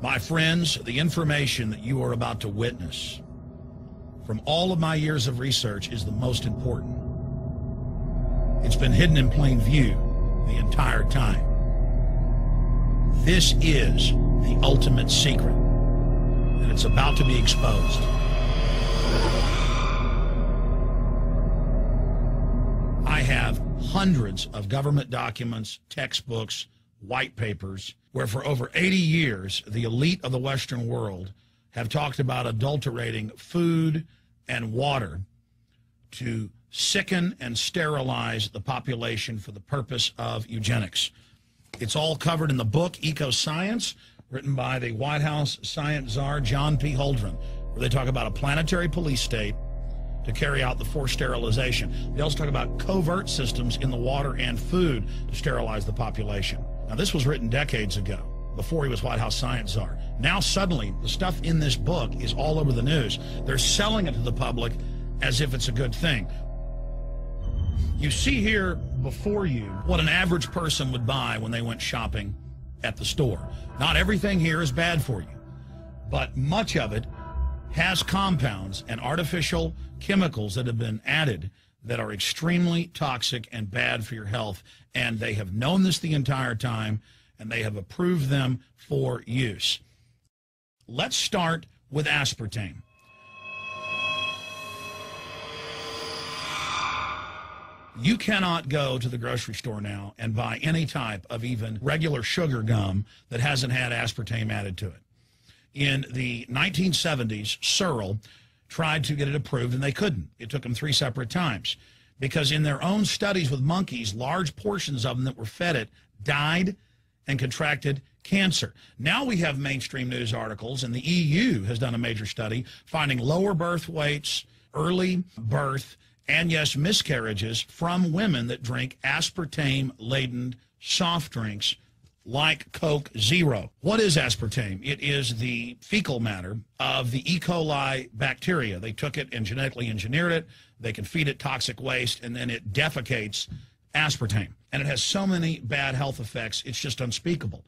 My friends, the information that you are about to witness from all of my years of research is the most important. It's been hidden in plain view the entire time. This is the ultimate secret, and it's about to be exposed. I have hundreds of government documents, textbooks, white papers, where for over 80 years, the elite of the Western world have talked about adulterating food and water to sicken and sterilize the population for the purpose of eugenics. It's all covered in the book Eco-Science, written by the White House science czar, John P. Holdren, where they talk about a planetary police state to carry out the forced sterilization. They also talk about covert systems in the water and food to sterilize the population. Now, this was written decades ago, before he was White House science czar. Now, suddenly, the stuff in this book is all over the news. They're selling it to the public as if it's a good thing. You see here before you what an average person would buy when they went shopping at the store. Not everything here is bad for you, but much of it has compounds and artificial chemicals that have been added that are extremely toxic and bad for your health, and they have known this the entire time, and they have approved them for use. Let's start with aspartame. You cannot go to the grocery store now and buy any type of even regular sugar gum that hasn't had aspartame added to it. In the 1970s, Searle tried to get it approved, and they couldn't. It took them 3 separate times because in their own studies with monkeys, large portions of them that were fed it died and contracted cancer. Now we have mainstream news articles, and the EU has done a major study finding lower birth weights, early birth, and yes, miscarriages from women that drink aspartame-laden soft drinks like Coke Zero. What is aspartame? It is the fecal matter of the E. coli bacteria. They took it and genetically engineered it. They can feed it toxic waste, and then it defecates aspartame. And it has so many bad health effects, it's just unspeakable.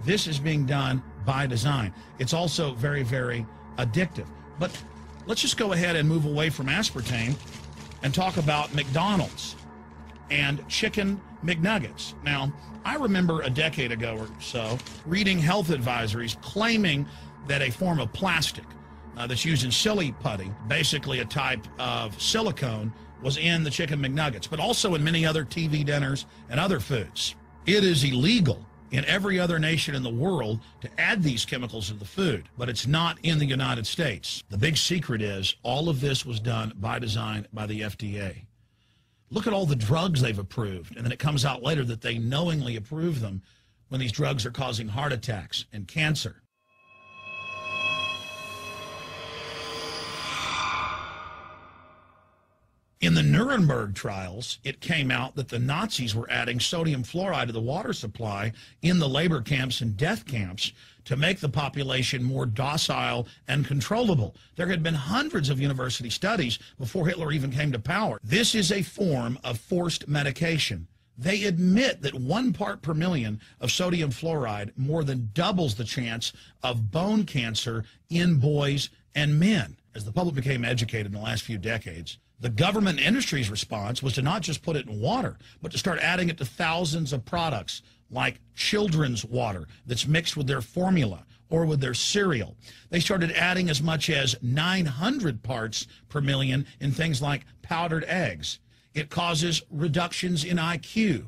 This is being done by design. It's also very, very addictive. But let's just go ahead and move away from aspartame and talk about McDonald's and chicken McNuggets. Now, I remember a decade ago or so reading health advisories claiming that a form of plastic that's used in silly putty, basically a type of silicone, was in the chicken McNuggets, but also in many other TV dinners and other foods. It is illegal in every other nation in the world to add these chemicals to the food, but it's not in the United States. The big secret is all of this was done by design by the FDA. Look at all the drugs they've approved, and then it comes out later that they knowingly approve them when these drugs are causing heart attacks and cancer. In the Nuremberg trials, it came out that the Nazis were adding sodium fluoride to the water supply in the labor camps and death camps to make the population more docile and controllable. There had been hundreds of university studies before Hitler even came to power. This is a form of forced medication. They admit that 1 part per million of sodium fluoride more than doubles the chance of bone cancer in boys and men. As the public became educated in the last few decades, the government and industry's response was to not just put it in water, but to start adding it to thousands of products like children's water that's mixed with their formula or with their cereal. They started adding as much as 900 parts per million in things like powdered eggs. It causes reductions in IQ.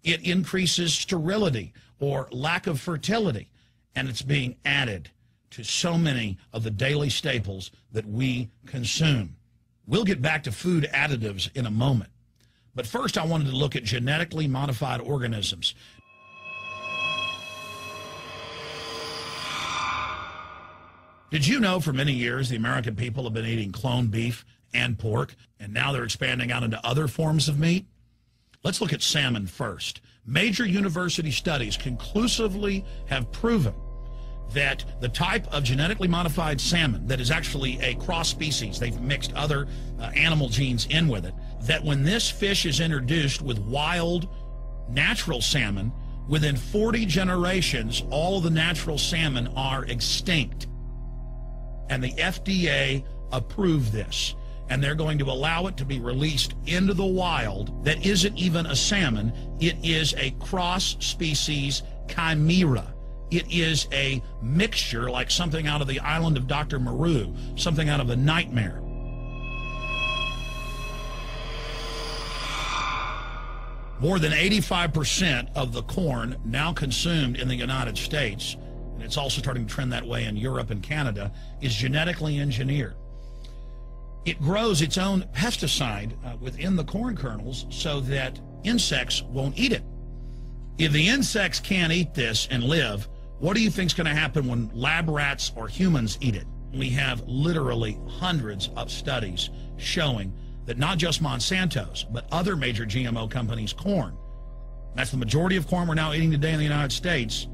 It increases sterility or lack of fertility, and it's being added to so many of the daily staples that we consume. We'll get back to food additives in a moment. But first, I wanted to look at genetically modified organisms. Did you know for many years the American people have been eating cloned beef and pork, and now they're expanding out into other forms of meat? Let's look at salmon first. Major university studies conclusively have proven that the type of genetically modified salmon that is actually a cross species, they've mixed other animal genes in with it, that when this fish is introduced with wild natural salmon, within 40 generations, all of the natural salmon are extinct. And the FDA approved this. And they're going to allow it to be released into the wild that isn't even a salmon. It is a cross-species chimera. It is a mixture like something out of the island of Dr. Moreau, something out of a nightmare. More than 85% of the corn now consumed in the United States, and it's also starting to trend that way in Europe and Canada, is genetically engineered. It grows its own pesticide within the corn kernels so that insects won't eat it. If the insects can't eat this and live, what do you think is going to happen when lab rats or humans eat it? We have literally hundreds of studies showing that not just Monsanto's, but other major GMO companies' corn, that's the majority of corn we're now eating today in the United States,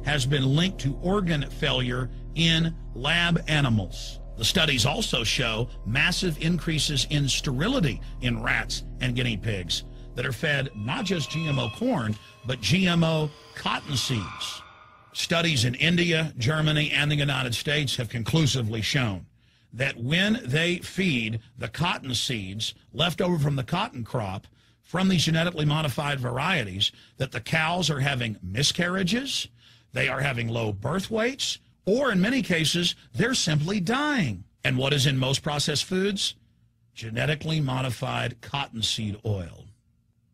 has been linked to organ failure in lab animals. The studies also show massive increases in sterility in rats and guinea pigs that are fed not just GMO corn, but GMO cotton seeds. Studies in India, Germany, and the United States have conclusively shown that when they feed the cotton seeds left over from the cotton crop from these genetically modified varieties, that the cows are having miscarriages, they are having low birth weights, or in many cases, they're simply dying. And what is in most processed foods? Genetically modified cottonseed oil.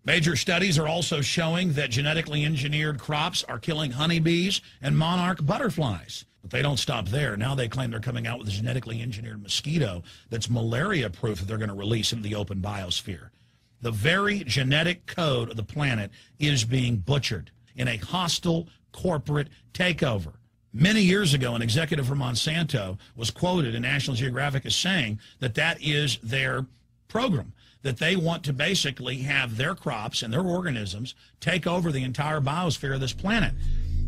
Major studies are also showing that genetically engineered crops are killing honeybees and monarch butterflies. But they don't stop there. Now they claim they're coming out with a genetically engineered mosquito that's malaria-proof that they're going to release into the open biosphere. The very genetic code of the planet is being butchered in a hostile corporate takeover. Many years ago, an executive from Monsanto was quoted in National Geographic as saying that that is their program, that they want to basically have their crops and their organisms take over the entire biosphere of this planet.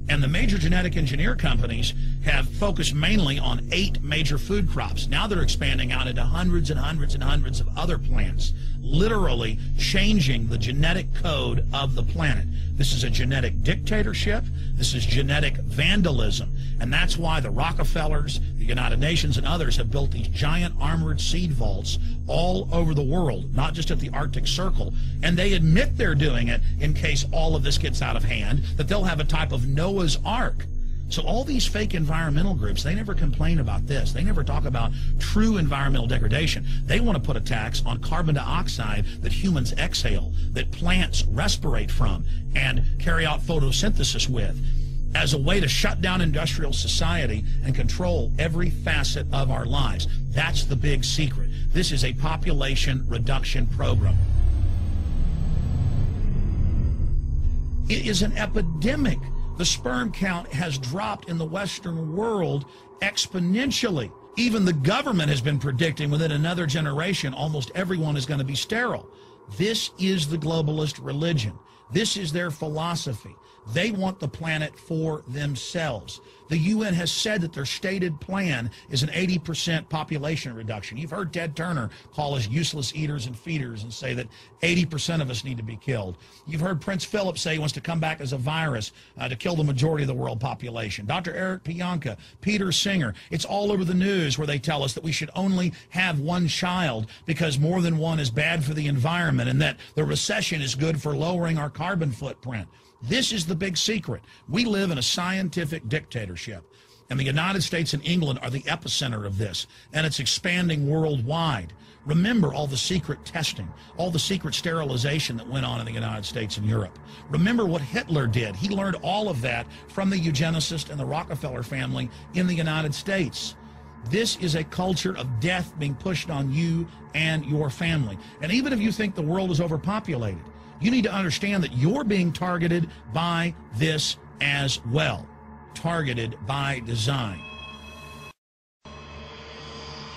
And the major genetic engineer companies have focused mainly on 8 major food crops. Now they're expanding out into hundreds and hundreds and hundreds of other plants, literally changing the genetic code of the planet. This is a genetic dictatorship. This is genetic vandalism. And that's why the Rockefellers, the United Nations, and others have built these giant armored seed vaults all over the world, not just at the Arctic Circle. And they admit they're doing it in case all of this gets out of hand, that they'll have a type of Noah's Ark. So all these fake environmental groups, they never complain about this. They never talk about true environmental degradation. They want to put a tax on carbon dioxide that humans exhale, that plants respirate from and carry out photosynthesis with, as a way to shut down industrial society and control every facet of our lives. That's the big secret. This is a population reduction program. It is an epidemic. The sperm count has dropped in the Western world exponentially. Even the government has been predicting within another generation almost everyone is going to be sterile. This is the globalist religion. This is their philosophy. They want the planet for themselves. The UN has said that their stated plan is an 80% population reduction. You've heard Ted Turner call us useless eaters and feeders and say that 80% of us need to be killed. You've heard Prince Philip say he wants to come back as a virus to kill the majority of the world population. Dr. Eric Pianka, Peter Singer, it's all over the news where they tell us that we should only have one child because more than one is bad for the environment and that the recession is good for lowering our carbon footprint. This is the big secret. We live in a scientific dictatorship, and the United States and England are the epicenter of this, and it's expanding worldwide. Remember all the secret testing, all the secret sterilization that went on in the United States and Europe. Remember what Hitler did. He learned all of that from the eugenicist and the Rockefeller family in the United States. This is a culture of death being pushed on you and your family. And even if you think the world is overpopulated, you need to understand that you're being targeted by this as well. Targeted by design.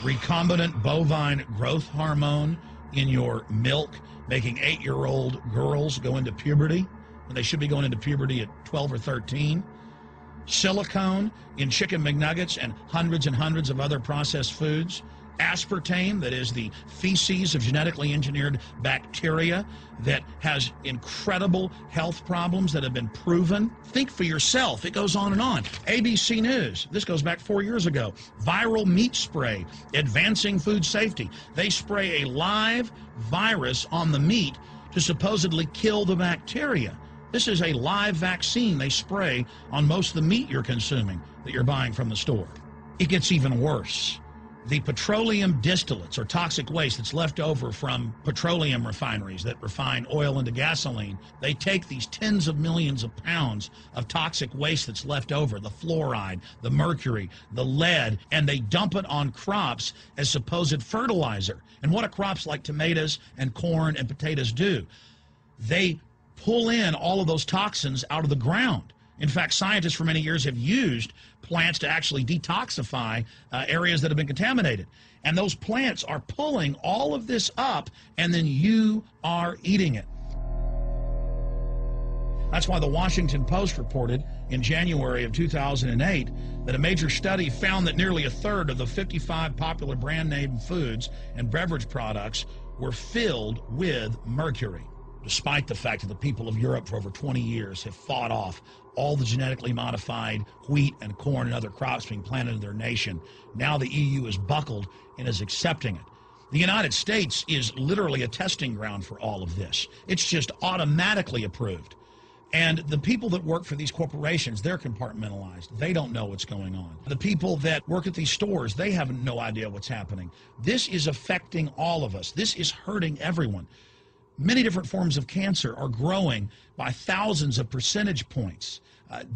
Recombinant bovine growth hormone in your milk, making 8-year-old girls go into puberty when they should be going into puberty at 12 or 13. Silicone in chicken McNuggets and hundreds of other processed foods. Aspartame, that is the feces of genetically engineered bacteria that has incredible health problems that have been proven. Think for yourself. It goes on and on. ABC News, this goes back 4 years ago. Viral meat spray, advancing food safety. They spray a live virus on the meat to supposedly kill the bacteria. This is a live vaccine they spray on most of the meat you're consuming that you're buying from the store. It gets even worse. The petroleum distillates, or toxic waste that's left over from petroleum refineries that refine oil into gasoline, they take these tens of millions of pounds of toxic waste that's left over, the fluoride, the mercury, the lead, and they dump it on crops as supposed fertilizer. And what do crops like tomatoes and corn and potatoes do? They pull in all of those toxins out of the ground. In fact, scientists for many years have used plants to actually detoxify areas that have been contaminated. And those plants are pulling all of this up, and then you are eating it. That's why the Washington Post reported in January of 2008 that a major study found that nearly a third of the 55 popular brand name foods and beverage products were filled with mercury. Despite the fact that the people of Europe for over 20 years have fought off all the genetically modified wheat and corn and other crops being planted in their nation, now the EU is buckled and is accepting it. The United States is literally a testing ground for all of this. It's just automatically approved. And the people that work for these corporations, they're compartmentalized. They don't know what's going on. The people that work at these stores, they have no idea what's happening. This is affecting all of us. This is hurting everyone. Many different forms of cancer are growing by thousands of percentage points.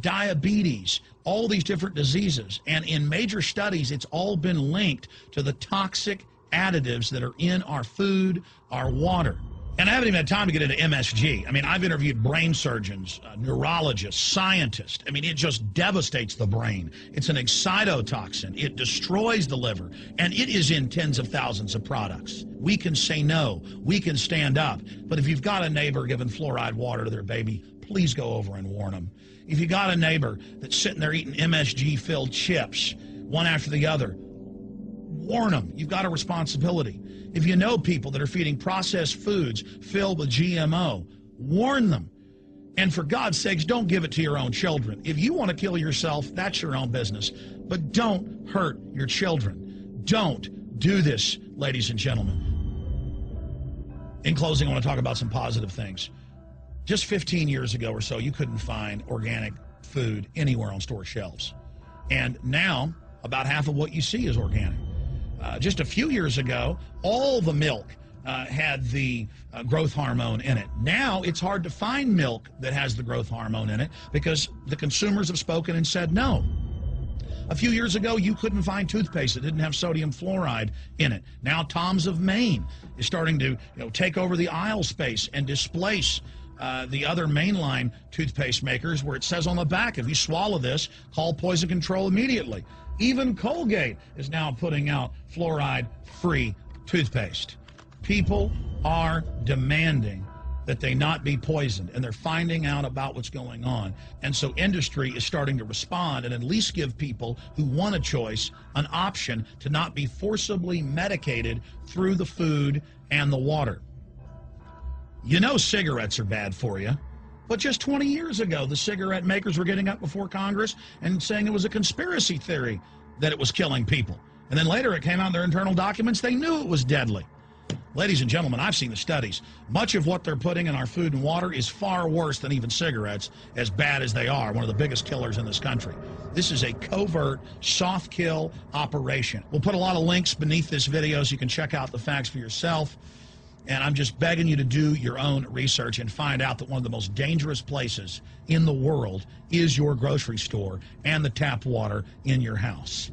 Diabetes, all these different diseases. And in major studies, it's all been linked to the toxic additives that are in our food, our water. And I haven't even had time to get into MSG. I mean, I've interviewed brain surgeons, neurologists, scientists. I mean, it just devastates the brain. It's an excitotoxin. It destroys the liver. And it is in tens of thousands of products. We can say no. We can stand up. But if you've got a neighbor giving fluoride water to their baby, please go over and warn them. If you got a neighbor that's sitting there eating MSG-filled chips, one after the other, warn them. You've got a responsibility. If you know people that are feeding processed foods filled with GMO, warn them. And for God's sakes, don't give it to your own children. If you want to kill yourself, that's your own business. But don't hurt your children. Don't do this, ladies and gentlemen. In closing, I want to talk about some positive things. Just 15 years ago or so, you couldn't find organic food anywhere on store shelves. And now, about half of what you see is organic. Just a few years ago, all the milk had the growth hormone in it. Now, it's hard to find milk that has the growth hormone in it because the consumers have spoken and said no. A few years ago, you couldn't find toothpaste that didn't have sodium fluoride in it. Now, Tom's of Maine is starting to take over the aisle space and displace the other mainline toothpaste makers, where it says on the back, if you swallow this, call poison control immediately. Even Colgate is now putting out fluoride-free toothpaste. People are demanding that they not be poisoned, and they're finding out about what's going on. And so industry is starting to respond and at least give people who want a choice an option to not be forcibly medicated through the food and the water. You know cigarettes are bad for you. But just 20 years ago, the cigarette makers were getting up before Congress and saying it was a conspiracy theory that it was killing people. And then later it came out in their internal documents, they knew it was deadly. Ladies and gentlemen, I've seen the studies. Much of what they're putting in our food and water is far worse than even cigarettes, as bad as they are, one of the biggest killers in this country. This is a covert, soft kill operation. We'll put a lot of links beneath this video so you can check out the facts for yourself. And I'm just begging you to do your own research and find out that one of the most dangerous places in the world is your grocery store and the tap water in your house.